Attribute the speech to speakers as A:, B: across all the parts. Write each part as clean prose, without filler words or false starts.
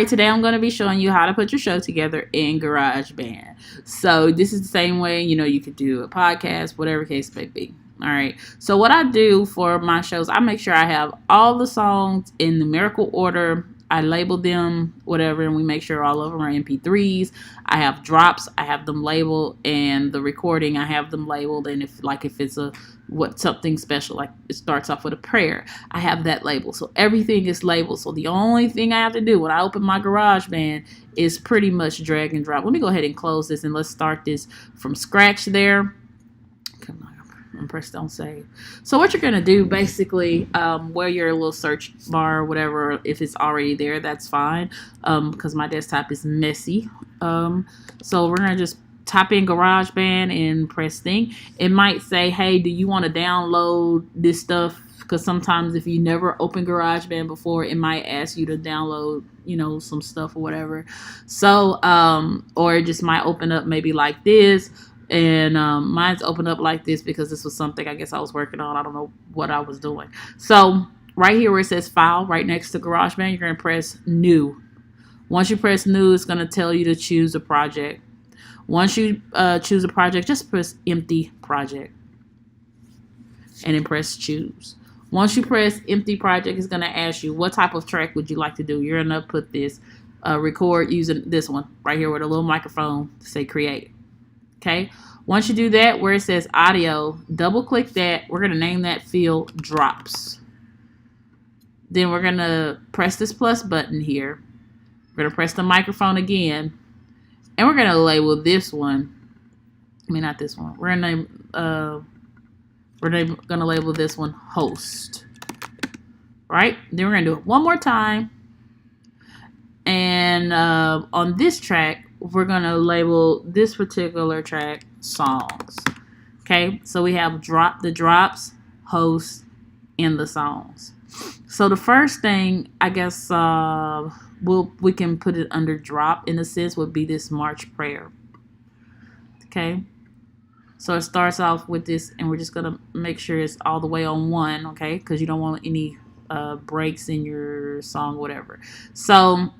A: Today I'm going to be showing you how to put your show together in GarageBand. So this is the same way, you could do a podcast, whatever case may be. All right. So what I do for my shows, I make sure I have all the songs in numerical order. I label them, whatever, and we make sure all of them are MP3s. I have drops, I have them labeled, and the recording, I have them labeled. And if it's something special, like it starts off with a prayer, I have that label. So everything is labeled. So the only thing I have to do when I open my GarageBand is pretty much drag and drop. Let me go ahead and close this and let's start this from scratch there. Come on. And press don't save. So what you're going to do basically, where your little search bar or whatever, if it's already there, that's fine, because my desktop is messy. So we're going to just type in GarageBand and press thing. It might say, hey, do you want to download this stuff? Because sometimes if you never opened GarageBand before, it might ask you to download, some stuff or whatever. So, or it just might open up maybe like this. And mine's opened up like this because this was something I guess I was working on. I don't know what I was doing. So right here where it says file, right next to GarageBand, you're going to press new. Once you press new, it's going to tell you to choose a project. Once you choose a project, just press empty project. And then press choose. Once you press empty project, it's going to ask you what type of track would you like to do. You're going to put this record using this one right here with a little microphone to say create. Okay, once you do that, where it says audio, double click that. We're going to name that field drops. Then we're going to press this plus button here. We're going to press the microphone again. And we're going to label this one. I mean, not this one. We're going to label this one host. Right? Then we're going to do it one more time. And on this track, we're going to label this particular track songs. Okay, so we have the drops, hosts, and the songs. So the first thing, I guess we can put it under drop in a sense, would be this March prayer. Okay, so it starts off with this, and we're just going to make sure it's all the way on 1, okay, because you don't want any breaks in your song, whatever. So,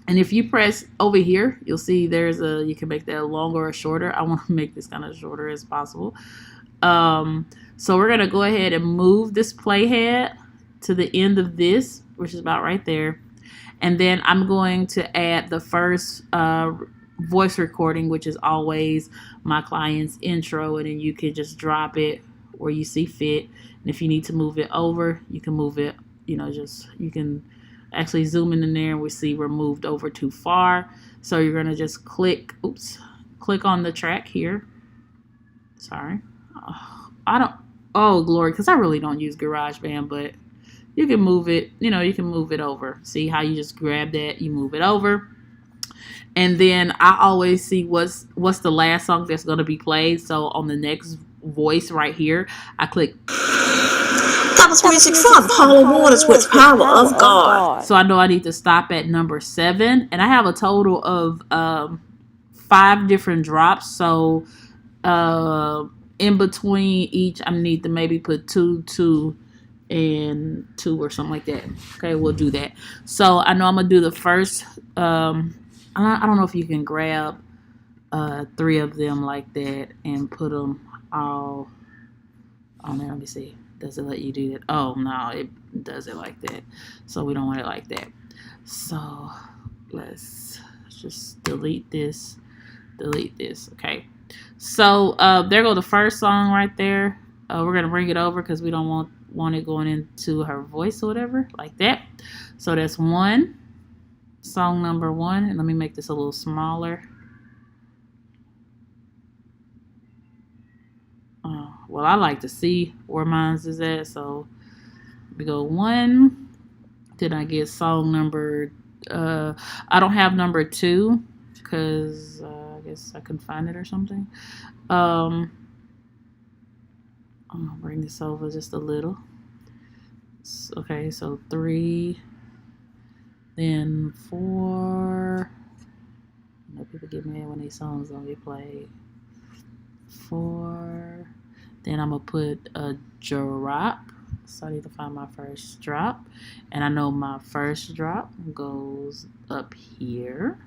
A: and if you press over here, you'll see you can make that longer or shorter. I want to make this kind of shorter as possible. So we're going to go ahead and move this playhead to the end of this, which is about right there. And then I'm going to add the first voice recording, which is always my client's intro. And then you can just drop it where you see fit. And if you need to move it over, you can move it, you can actually zoom in there and we see we're moved over too far. So you're going to just click on the track here. Sorry. Oh, glory, because I really don't use GarageBand, but you can move it, you can move it over. See how you just grab that, you move it over. And then I always see what's the last song that's going to be played. So on the next voice right here, I click.
B: That was music from Paula Waters with Power of God.
A: So I know I need to stop at number 7. And I have a total of 5 different drops. So in between each, I need to maybe put 2, 2, and 2 or something like that. Okay, we'll do that. So I know I'm going to do the first. I don't know if you can grab 3 of them like that and put them all on there. Let me see. Does it let you do that? Oh, no, it does it like that. So we don't want it like that. So let's just delete this. Okay. So there go the first song right there. We're going to bring it over because we don't want it going into her voice or whatever like that. So that's song number 1. And let me make this a little smaller. Well, I like to see where mine is at, so we go 1. Then I get song number. I don't have number 2 because I guess I couldn't find it or something. I'm gonna bring this over just a little. Okay, so 3, then 4. People get mad when these songs don't get played. 4. Then I'm going to put a drop. So I need to find my first drop. And I know my first drop goes up here.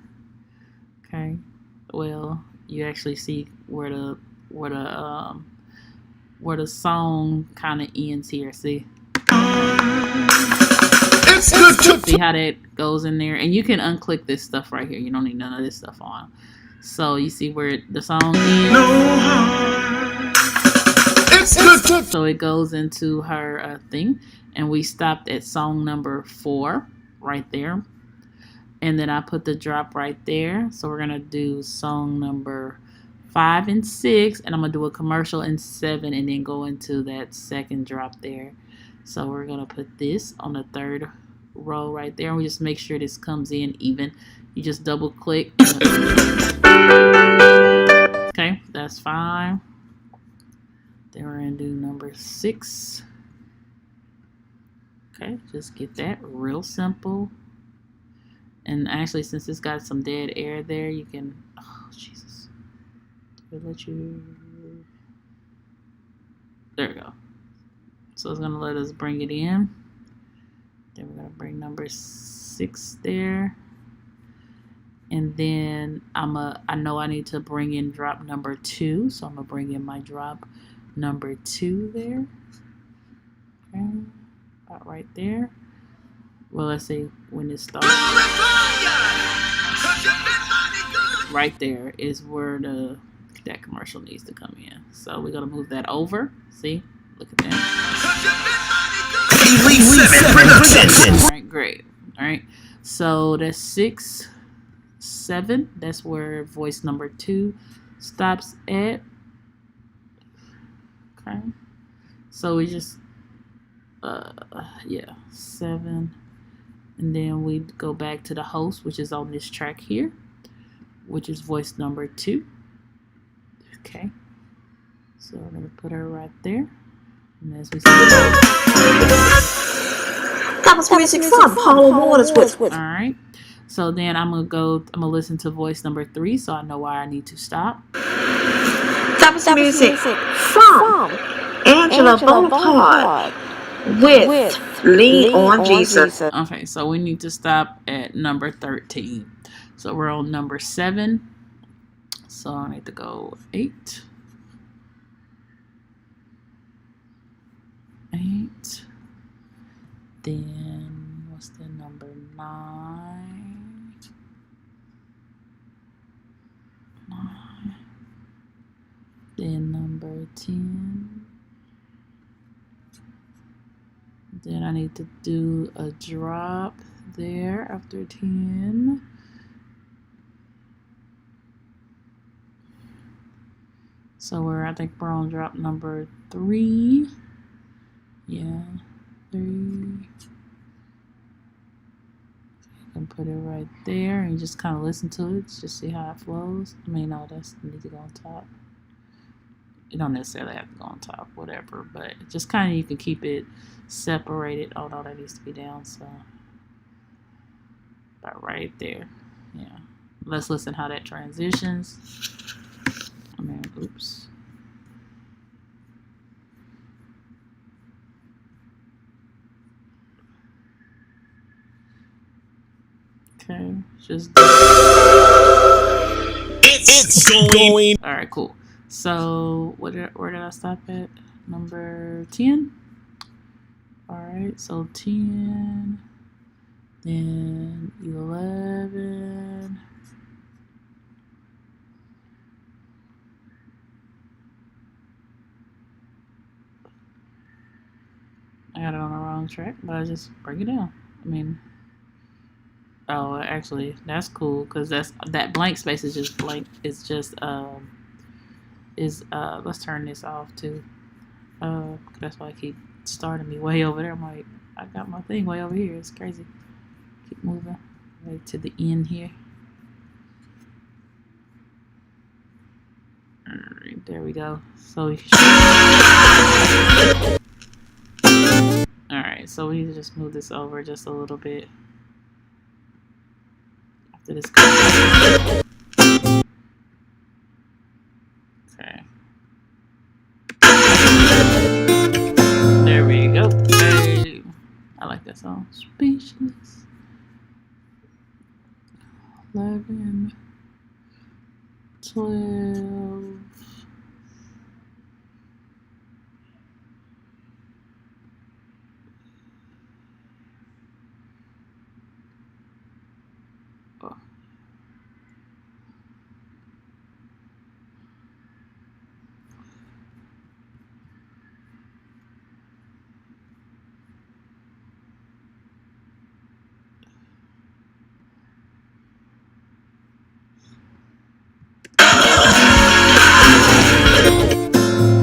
A: Okay. Well, you actually see where the song kind of ends here. See? It's good to see how that goes in there. And you can unclick this stuff right here. You don't need none of this stuff on. So you see where the song ends? It's good. So it goes into her thing. And we stopped at song number 4 right there. And then I put the drop right there. So we're going to do song number 5 and 6. And I'm going to do a commercial in 7 and then go into that second drop there. So we're going to put this on the 3rd row right there. And we just make sure this comes in even. You just double click. Okay, that's fine. Then we're going to do number 6. Okay, just get that real simple. And actually, since it's got some dead air there, you can, oh, Jesus. It'll let you, there we go. So it's going to let us bring it in. Then we're going to bring number 6 there. And then I know I need to bring in drop number 2. So I'm going to bring in my drop number 2 there. Okay, about right there. Well, let's see when it starts. Right there is where that commercial needs to come in. So we're going to move that over. See? Look at that. All right, great. All right. So that's 6, 7. That's where voice number 2 stops at. Okay. So we just, 7. And then we go back to the host, which is on this track here, which is voice number 2. Okay. So I'm going to put her right there. And as we see,
B: That was music from Paula Waters with.
A: all right. So then I'm going to listen to voice number 3 so I know where I need to stop.
B: That was music from Angela Bonaparte with Lean on Jesus.
A: Okay, so we need to stop at number 13. So we're on number 7. So I need to go 8. 8. Then what's the number 9? 9. Then number 10. Then I need to do a drop there after 10. So I think we're on drop number 3. Yeah, 3. You can put it right there and just kind of listen to it, just see how it flows. I mean, no, that's needs to go on top. You don't necessarily have to go on top, whatever, but just kind of you can keep it separated. Oh no, that needs to be down. So about right there. Yeah. Let's listen how that transitions. I mean, oops. Okay, just
C: it's going.
A: All right, cool. So where did I stop at? Number 10. All right, so 10, then 11. I got it on the wrong track, but I just break it down. I mean, oh, actually, that's cool because that blank space is just blank. It's just let's turn this off too. That's why I keep starting me way over there. I'm like, I got my thing way over here. It's crazy. Keep moving right to the end here. All right, there we go. So we can all right, so we need to just move this over just a little bit after this. Okay. There we go. that song. Speechless. 11, 12. Oh.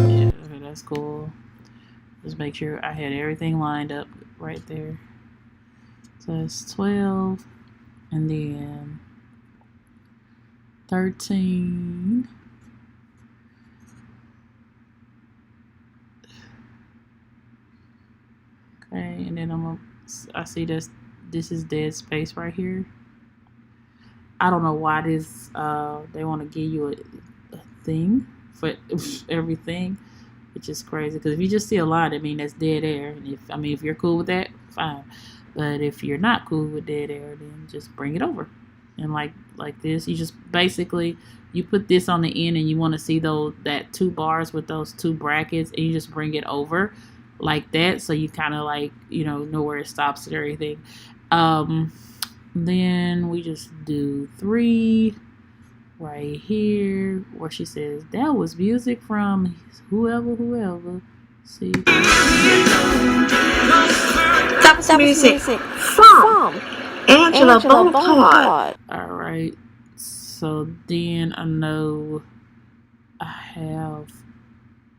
A: Yeah, okay, that's cool. Just make sure I had everything lined up right there. So it's 12, and then 13. Okay, and then I see this is dead space right here. I don't know why this they want to give you a thing for everything, which is crazy. Because if you just see a line, I mean that's dead air. And if you're cool with that, fine. But if you're not cool with dead air, then just bring it over. And like this, you just basically you put this on the end, and you want to see that 2 bars with those 2 brackets, and you just bring it over like that, so you kind of like know where it stops and everything. Then we just do 3 right here where she says that was music from whoever. See,
B: That was music from Angela Bonaparte.
A: all right. So then I know I have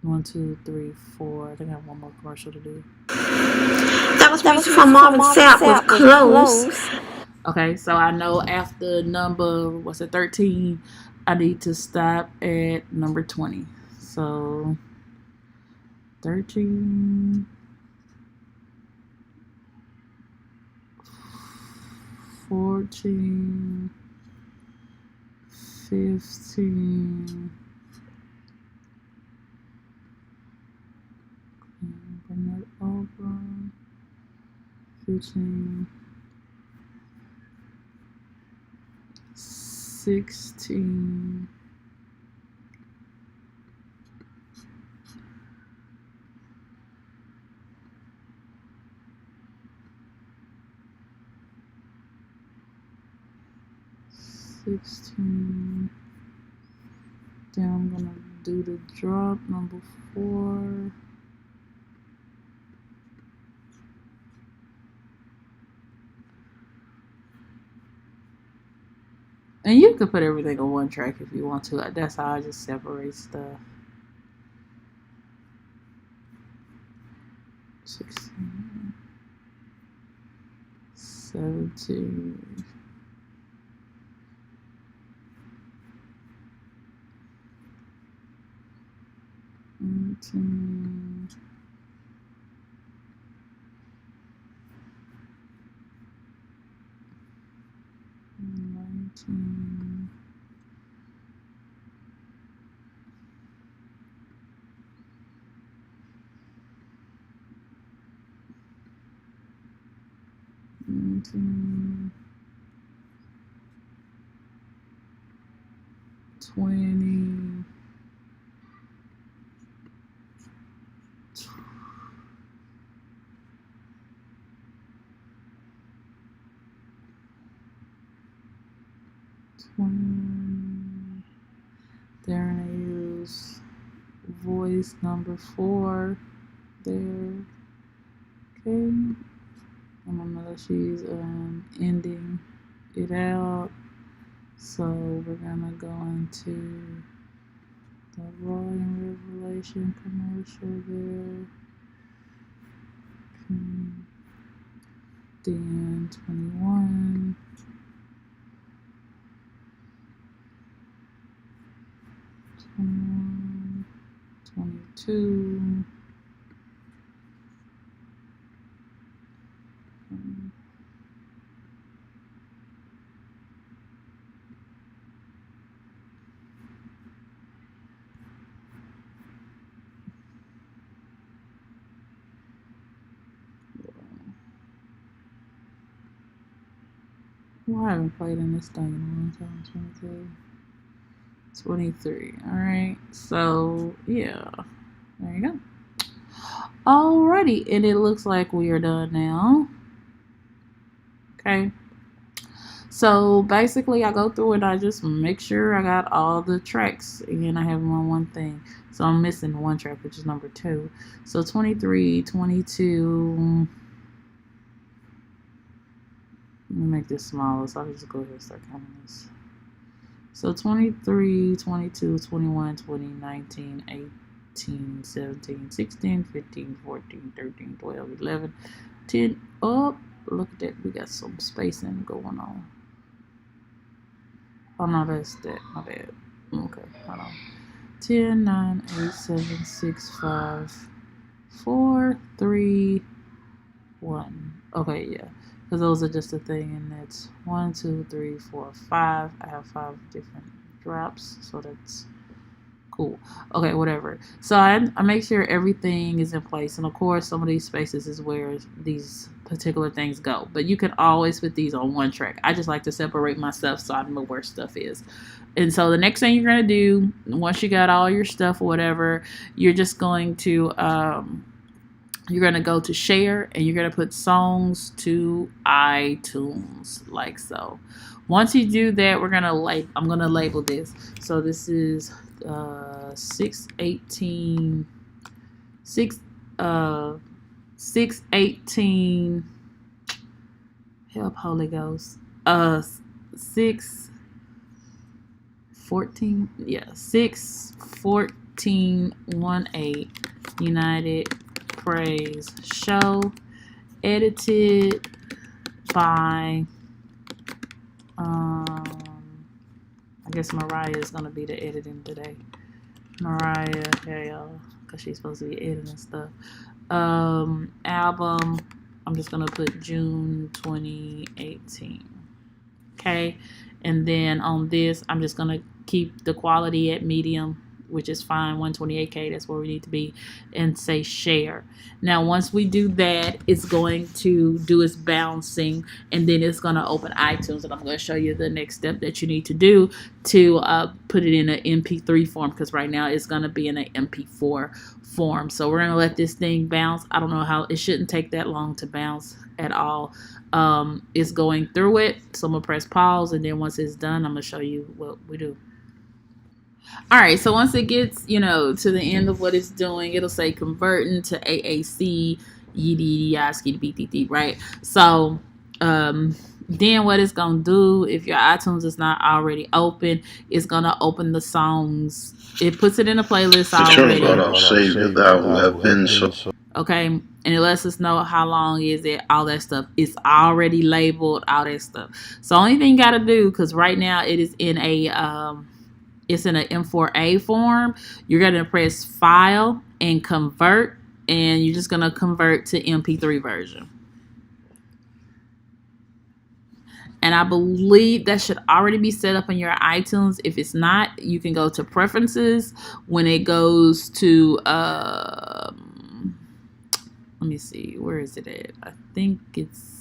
A: 1, 2, 3, 4. I think I have one more commercial to do.
B: That was music from Marvin Sapp with Close.
A: Okay, so I know after number 13, I need to stop at number 20. So 13, 14, 15. Bring that over. 15, 16. 16. Then I'm gonna do the drop number 4. And you could put everything on one track if you want to. That's how I just separate stuff. 16, 17, 18, 19, 19, 20, 20. There I use voice number 4 there. Okay. And I'm gonna she's ending it out. So we're gonna go into the volume revelation commercial there. Okay. Then 21. 21, 22. Well, I haven't played in this thing in a long time. 22. 23. Alright. So, yeah. There you go. Alrighty. And it looks like we are done now. Okay. So, basically, I go through and I just make sure I got all the tracks. Again, I have them on one thing. So, I'm missing one track, which is number 2. So, 23, 22. Let me make this smaller so I can just go ahead and start counting this. So 23, 22, 21, 20, 19, 18, 17, 16, 15, 14, 13, 12, 11, 10. Oh, look at that. We got some spacing going on. Oh, no, that's that. My bad. Okay, hold on. 10, 9, 8, 7, 6, 5, 4, 3, 1. Okay, yeah. Because those are just a thing, and that's 1, 2, 3, 4, 5. I have 5 different drops, so that's cool. Okay, whatever. So I make sure everything is in place, and of course, some of these spaces is where these particular things go. But you can always put these on one track. I just like to separate my stuff so I know where stuff is. And so the next thing you're gonna do, once you got all your stuff or whatever, you're just going to you're going to go to share and you're going to put songs to iTunes like so. Once you do that, I'm going to label this. So this is 618 618 help Holy Ghost. 614 61418 United Praise Show, edited by I guess Mariah is gonna be the editing today. Mariah, hey y'all, because she's supposed to be editing stuff. Album, I'm just gonna put June 2018. Okay, and then on this, I'm just gonna keep the quality at medium, which is fine, 128K, that's where we need to be, and say share. Now, once we do that, it's going to do its bouncing, and then it's going to open iTunes, and I'm going to show you the next step that you need to do to put it in an MP3 form, because right now it's going to be in an MP4 form. So we're going to let this thing bounce. I don't know how, it shouldn't take that long to bounce at all. It's going through it, so I'm going to press pause, and then once it's done, I'm going to show you what we do. All right, so once it gets, to the end of what it's doing, it'll say converting to AAC, right? So, then what it's going to do, if your iTunes is not already open, it's going to open the songs. It puts it in a playlist already. Okay, and it lets us know how long is it, all that stuff. It's already labeled, all that stuff. So only thing you got to do, because right now it is in a... it's in an M4A form. You're going to press file and convert, and you're just going to convert to MP3 version. And I believe that should already be set up in your iTunes. If it's not, you can go to preferences. When it goes to, let me see, where is it at? I think it's,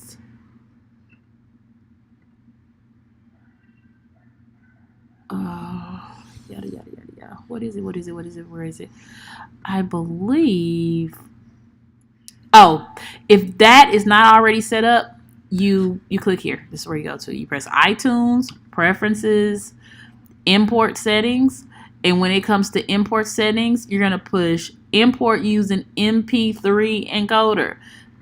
A: yada, yada, yada, yada. What is it? Where is it? I believe, if that is not already set up, you click here. This is where you go to. You press iTunes, preferences, import settings, and when it comes to import settings, you're going to push import using MP3 encoder.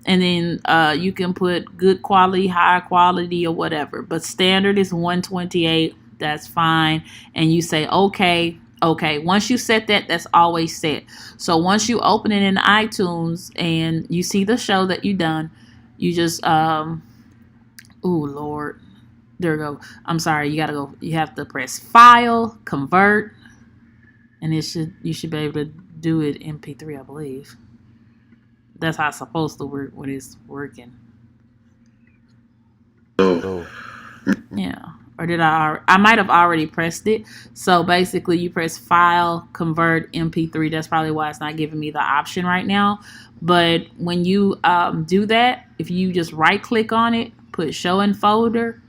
A: And then you can put good quality, high quality, or whatever. But standard is 128. That's fine. And you say, okay. Once you set that, that's always set. So once you open it in iTunes and you see the show that you done, you just, oh, Lord. There we go. I'm sorry. You have to press file, convert. And you should be able to do it MP3, I believe. That's how it's supposed to work when it's working. Yeah. Or did I might have already pressed it. So basically you press file, convert, MP3. That's probably why it's not giving me the option right now. But when you do that, if you just right click on it, put show in folder,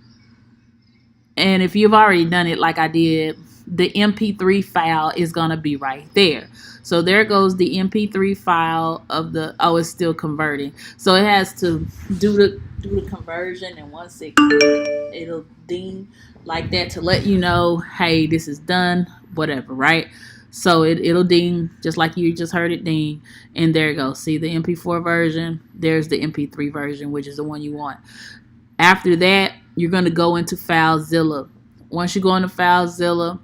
A: And if you've already done it like I did, the MP3 file is going to be right there. So there goes the MP3 file of the, oh, it's still converting. So it has to do the conversion, and once it'll ding like that to let you know, hey, this is done, whatever, right? So it'll ding just like you just heard it ding, and there you go. See the MP4 version, there's the MP3 version, which is the one you want. After that, you're going to go into FileZilla. Once you go into FileZilla,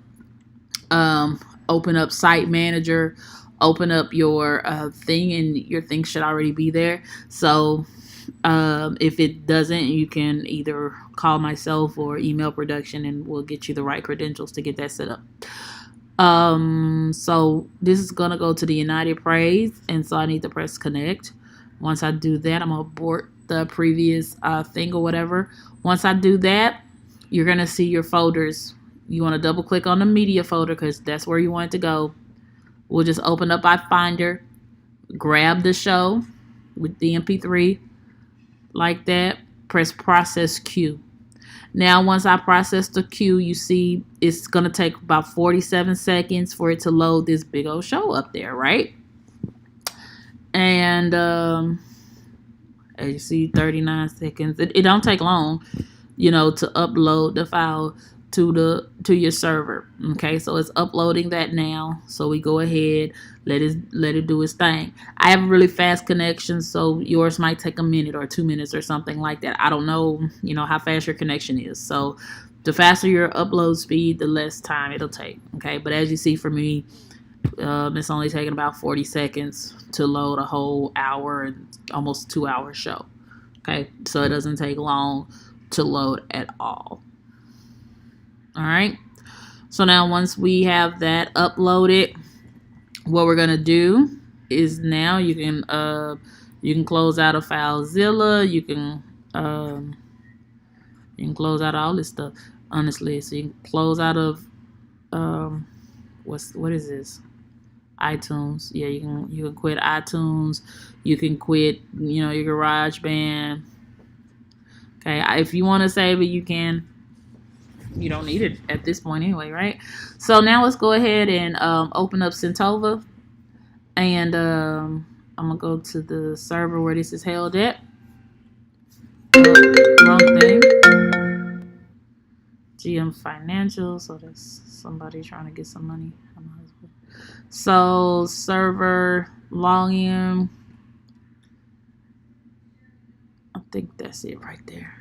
A: open up Site Manager, open up your thing, and your thing should already be there. So if it doesn't, you can either call myself or email production, and we'll get you the right credentials to get that set up. So this is gonna go to the United Praise, and so I need to press connect. Once I do that, I'm gonna abort the previous thing or whatever. Once I do that, you're gonna see your folders. You want to double click on the media folder because that's where you want it to go. We'll just open up iFinder, grab the show with the MP3 like that, press process queue. Now, once I process the queue, you see it's going to take about 47 seconds for it to load this big old show up there, right? And as you see, 39 seconds. It don't take long, to upload the file to your server. Okay, so it's uploading that now. So we go ahead, let it do its thing. I have a really fast connection, so yours might take a minute or 2 minutes or something like that. I don't know, how fast your connection is. So the faster your upload speed, the less time it'll take. Okay, but as you see for me, it's only taking about 40 seconds to load a whole hour and almost 2 hour show. Okay, so it doesn't take long to load at all. All right, so now once we have that uploaded, what we're gonna do is now you can close out of FileZilla. You can close out all this stuff, honestly. So you can close out of what is this? iTunes. Yeah, you can quit iTunes. You can quit your GarageBand. Okay, if you want to save it, you can. You don't need it at this point anyway, right? So now let's go ahead and open up Centova, and I'm gonna go to the server where this is held at. Wrong thing. GM Financial, so that's somebody trying to get some money. So server login, I think that's it right there.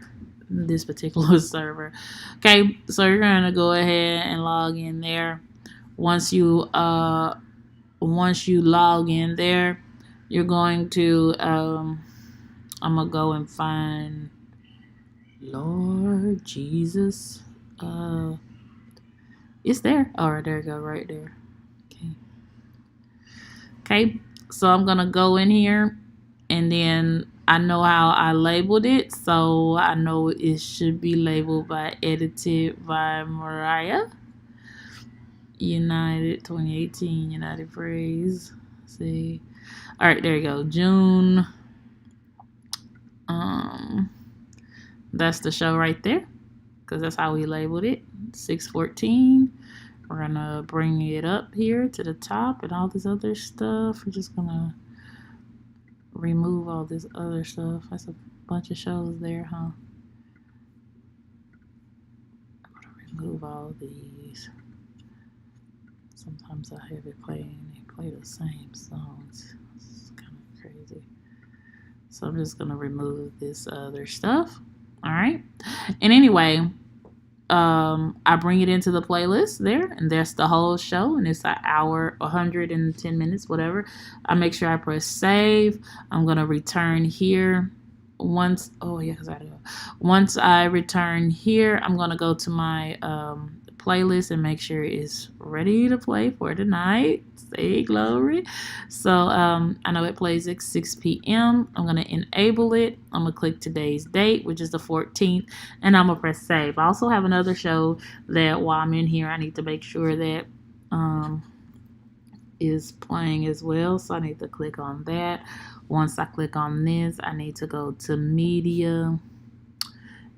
A: This particular server. Okay, so you're gonna go ahead and log in there. Once you log in there, you're going to I'm gonna go and find Lord Jesus. It's there. All right, there you go, right there. Okay, so I'm gonna go in here, and then I know how I labeled it, so I know it should be labeled by edited by Mariah. United 2018 United Praise. See, all right, there you go. June. That's the show right there, because that's how we labeled it. 614. We're gonna bring it up here to the top and all this other stuff. We're just gonna remove all this other stuff. That's a bunch of shows there, huh? I'm gonna remove all these. Sometimes I have it playing. They play the same songs. It's kind of crazy. So I'm just gonna remove this other stuff. All right. And anyway, I bring it into the playlist there, and that's the whole show, and it's an hour, 110 minutes, whatever. I make sure I press save. I'm gonna return here. Once I return here, I'm gonna go to my playlist and make sure it's ready to play for tonight. Say glory. So I know it plays at 6 p.m. I'm going to enable it. I'm going to click today's date, which is the 14th, and I'm going to press save. I also have another show that while I'm in here, I need to make sure that is playing as well. So I need to click on that. Once I click on this, I need to go to media,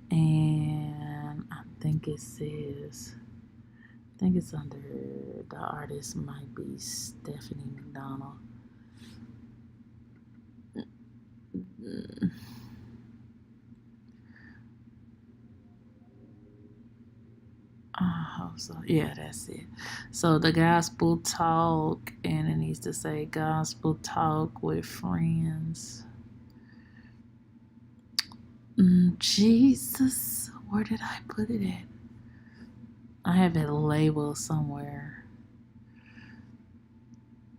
A: and I think it says. I think it's under the artist might be Stephanie McDonald. So yeah, that's it. So the gospel talk, and it needs to say gospel talk with friends. Jesus, where did I put it at? I have it labeled somewhere.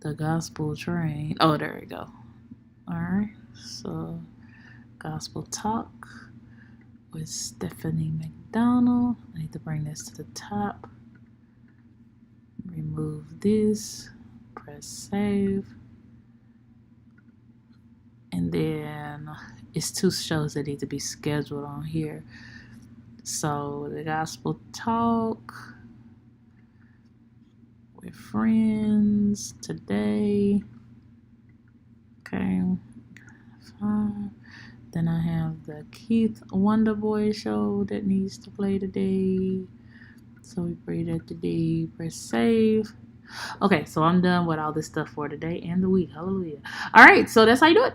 A: The gospel train. Oh, there we go. All right. So gospel talk with Stephanie McDonald. I need to bring this to the top. Remove this. Press save. And then it's 2 shows that need to be scheduled on here. So the gospel talk with friends today. Okay. Fine. Then I have the Keith Wonderboy show that needs to play today. So we pray that today. Press save. Okay, so I'm done with all this stuff for today and the week. Hallelujah. All right, so that's how you do it.